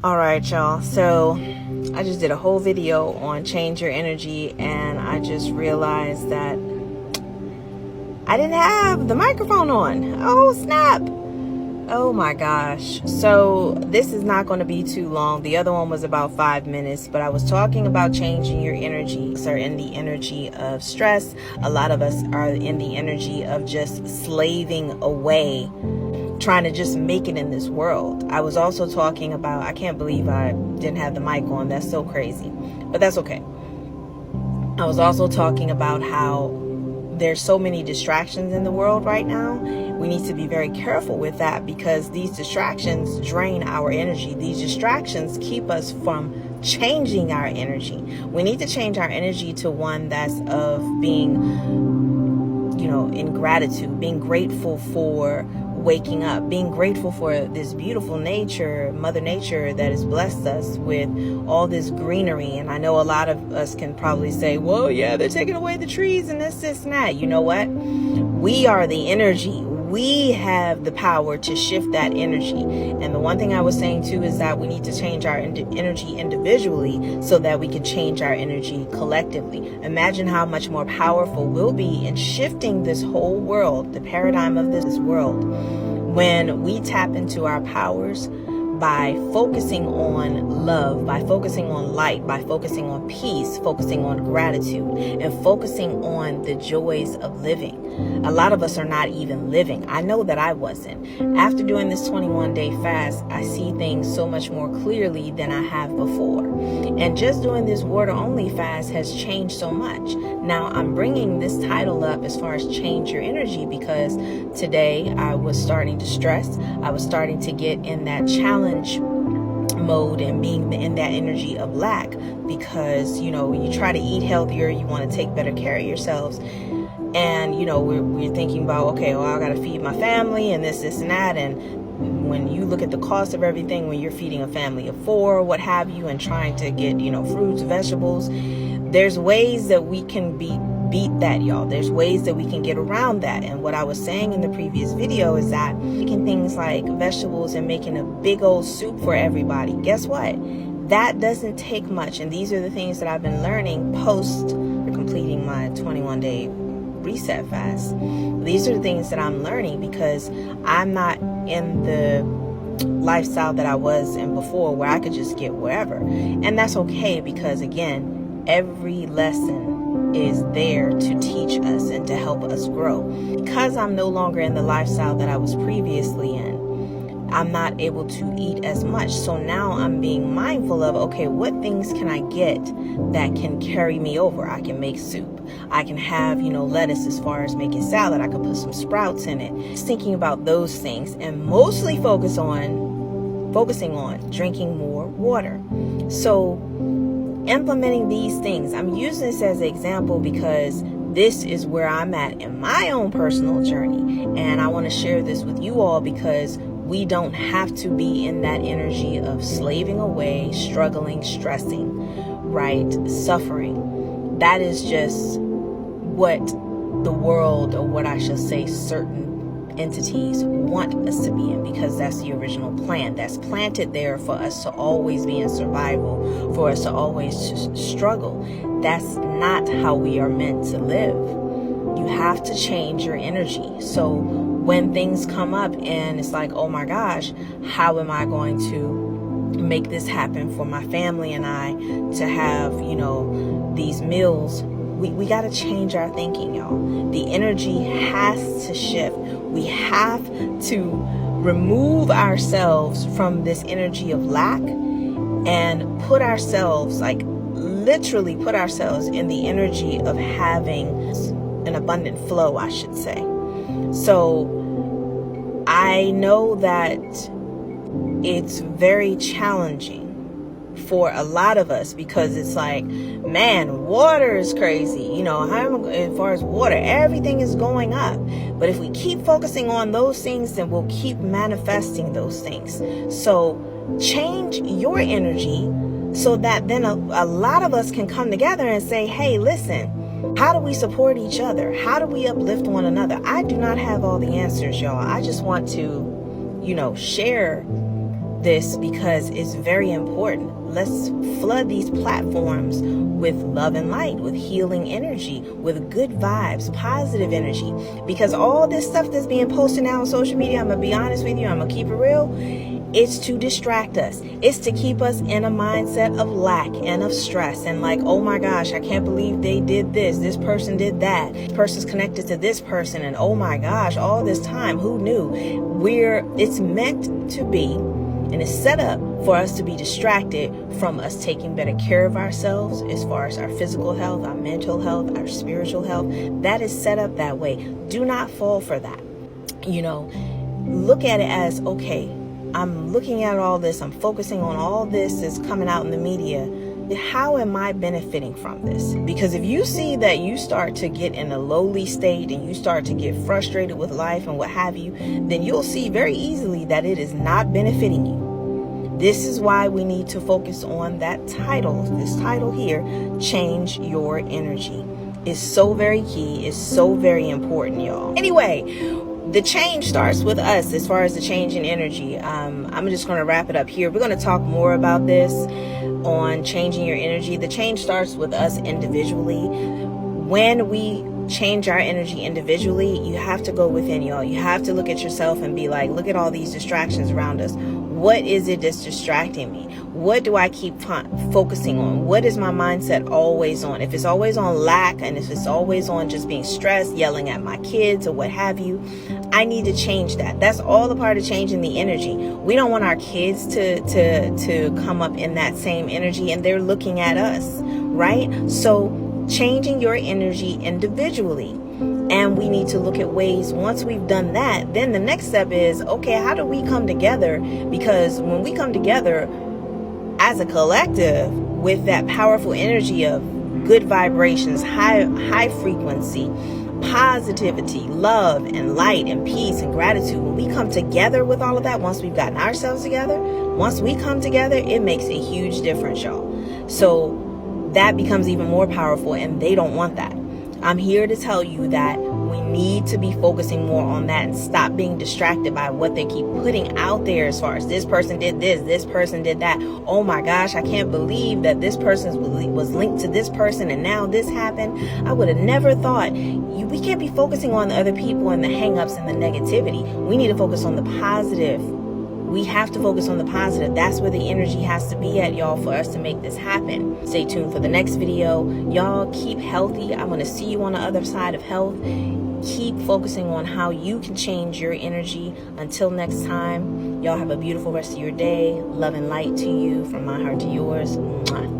All right, y'all. So I just did a whole video on change your energy, and I just realized that I didn't have the microphone on. Oh, snap. Oh my gosh. So this is not going to be too long. The other one was about 5 minutes, but I was talking about changing your energy. So are in the energy of stress. A lot of us are in the energy of just slaving away, trying to just make it in this world. I was also talking about, I can't believe I didn't have the mic on. That's so crazy, but that's okay. I was also talking about how there's so many distractions in the world right now. We need to be very careful with that, because these distractions drain our energy. These distractions keep us from changing our energy. We need to change our energy to one that's of being, in gratitude, being grateful for waking up, being grateful for this beautiful nature, Mother Nature, that has blessed us with all this greenery. And I know a lot of us can probably say, well, yeah, they're taking away the trees and this and that. You know what? We are the energy. We have the power to shift that energy. And the one thing I was saying too is that we need to change our energy individually so that we can change our energy collectively. Imagine how much more powerful we'll be in shifting this whole world, the paradigm of this world, when we tap into our powers by focusing on love, by focusing on light, by focusing on peace, focusing on gratitude, and focusing on the joys of living. A lot of us are not even living. I know that I wasn't. After doing this 21-day fast, I see things so much more clearly than I have before. And just doing this water-only fast has changed so much. Now, I'm bringing this title up as far as change your energy because today I was starting to stress. I was starting to get in that challenge mode and being in that energy of lack, because when you try to eat healthier, you want to take better care of yourselves, and we're thinking about, okay, well, I got to feed my family and this and that. And when you look at the cost of everything, when you're feeding a family of 4, what have you, and trying to get fruits, vegetables, there's ways that we can beat that, y'all. There's ways that we can get around that. And what I was saying in the previous video is that making things like vegetables and making a big old soup for everybody, guess what? That doesn't take much. And these are the things that I've been learning post completing my 21-day reset fast. These are the things that I'm learning because I'm not in the lifestyle that I was in before, where I could just get wherever. And that's okay, because again, every lesson is there to teach us and to help us grow. Because I'm no longer in the lifestyle that I was previously in, I'm not able to eat as much. So now I'm being mindful of, okay, what things can I get that can carry me over? I can make soup. I can have, lettuce as far as making salad. I could put some sprouts in it. Just thinking about those things, and mostly focusing on drinking more water. So implementing these things, I'm using this as an example because this is where I'm at in my own personal journey. And I want to share this with you all because we don't have to be in that energy of slaving away, struggling, stressing, right? Suffering. That is just what the world, or what I should say, certain entities want us to be in, because that's the original plan that's planted there for us to always be in survival, for us to always struggle. That's not how we are meant to live. You have to change your energy. So when things come up and it's like, oh my gosh, how am I going to make this happen for my family and I to have, these meals? We got to change our thinking, y'all. The energy has to shift. We have to remove ourselves from this energy of lack and put ourselves, literally put ourselves in the energy of having an abundant flow, I should say. So I know that it's very challenging for a lot of us, because it's like, man, water is crazy. As far as water, everything is going up. But if we keep focusing on those things, then we'll keep manifesting those things. So change your energy so that then a lot of us can come together and say, hey, listen, how do we support each other? How do we uplift one another? I do not have all the answers, y'all. I just want to, share this because it's very important. Let's flood these platforms with love and light, with healing energy, with good vibes, positive energy. Because all this stuff that's being posted now on social media, I'm going to be honest with you, I'm going to keep it real, it's to distract us. It's to keep us in a mindset of lack and of stress and like, oh my gosh, I can't believe they did this. This person did that. This person's connected to this person. And oh my gosh, all this time, who knew? It's meant to be, and it's set up for us to be distracted from us taking better care of ourselves as far as our physical health, our mental health, our spiritual health. That is set up that way. Do not fall for that. Look at it as, okay, I'm looking at all this, I'm focusing on all this that's coming out in the media. How am I benefiting from this? Because if you see that you start to get in a lowly state and you start to get frustrated with life and what have you, then you'll see very easily that it is not benefiting you. This is why we need to focus on that title, this title here, Change Your Energy. It's so very key. It's so very important, y'all. Anyway, the change starts with us as far as the change in energy. I'm just going to wrap it up here. We're going to talk more about this on changing your energy. The change starts with us individually. When we change our energy individually, you have to go within, y'all. You have to look at yourself and be like, look at all these distractions around us. What is it that's distracting me? What do I keep focusing on? What is my mindset always on? If it's always on lack, and if it's always on just being stressed, yelling at my kids or what have you, I need to change that. That's all a part of changing the energy. We don't want our kids to come up in that same energy, and they're looking at us, right? So changing your energy individually. And we need to look at ways, once we've done that, then the next step is, okay, how do we come together? Because when we come together as a collective with that powerful energy of good vibrations, high frequency, positivity, love and light and peace and gratitude, when we come together with all of that, once we've gotten ourselves together, once we come together, it makes a huge difference, y'all. So that becomes even more powerful, and they don't want that. I'm here to tell you that we need to be focusing more on that and stop being distracted by what they keep putting out there as far as this person did this person did that. Oh my gosh, I can't believe that this person was linked to this person and now this happened. I would have never thought. We can't be focusing on the other people and the hang-ups and the negativity. We need to focus on the positive. We have to focus on the positive. That's where the energy has to be at, y'all, for us to make this happen. Stay tuned for the next video. Y'all keep healthy. I'm going to see you on the other side of health. Keep focusing on how you can change your energy. Until next time, y'all have a beautiful rest of your day. Love and light to you from my heart to yours. Mwah.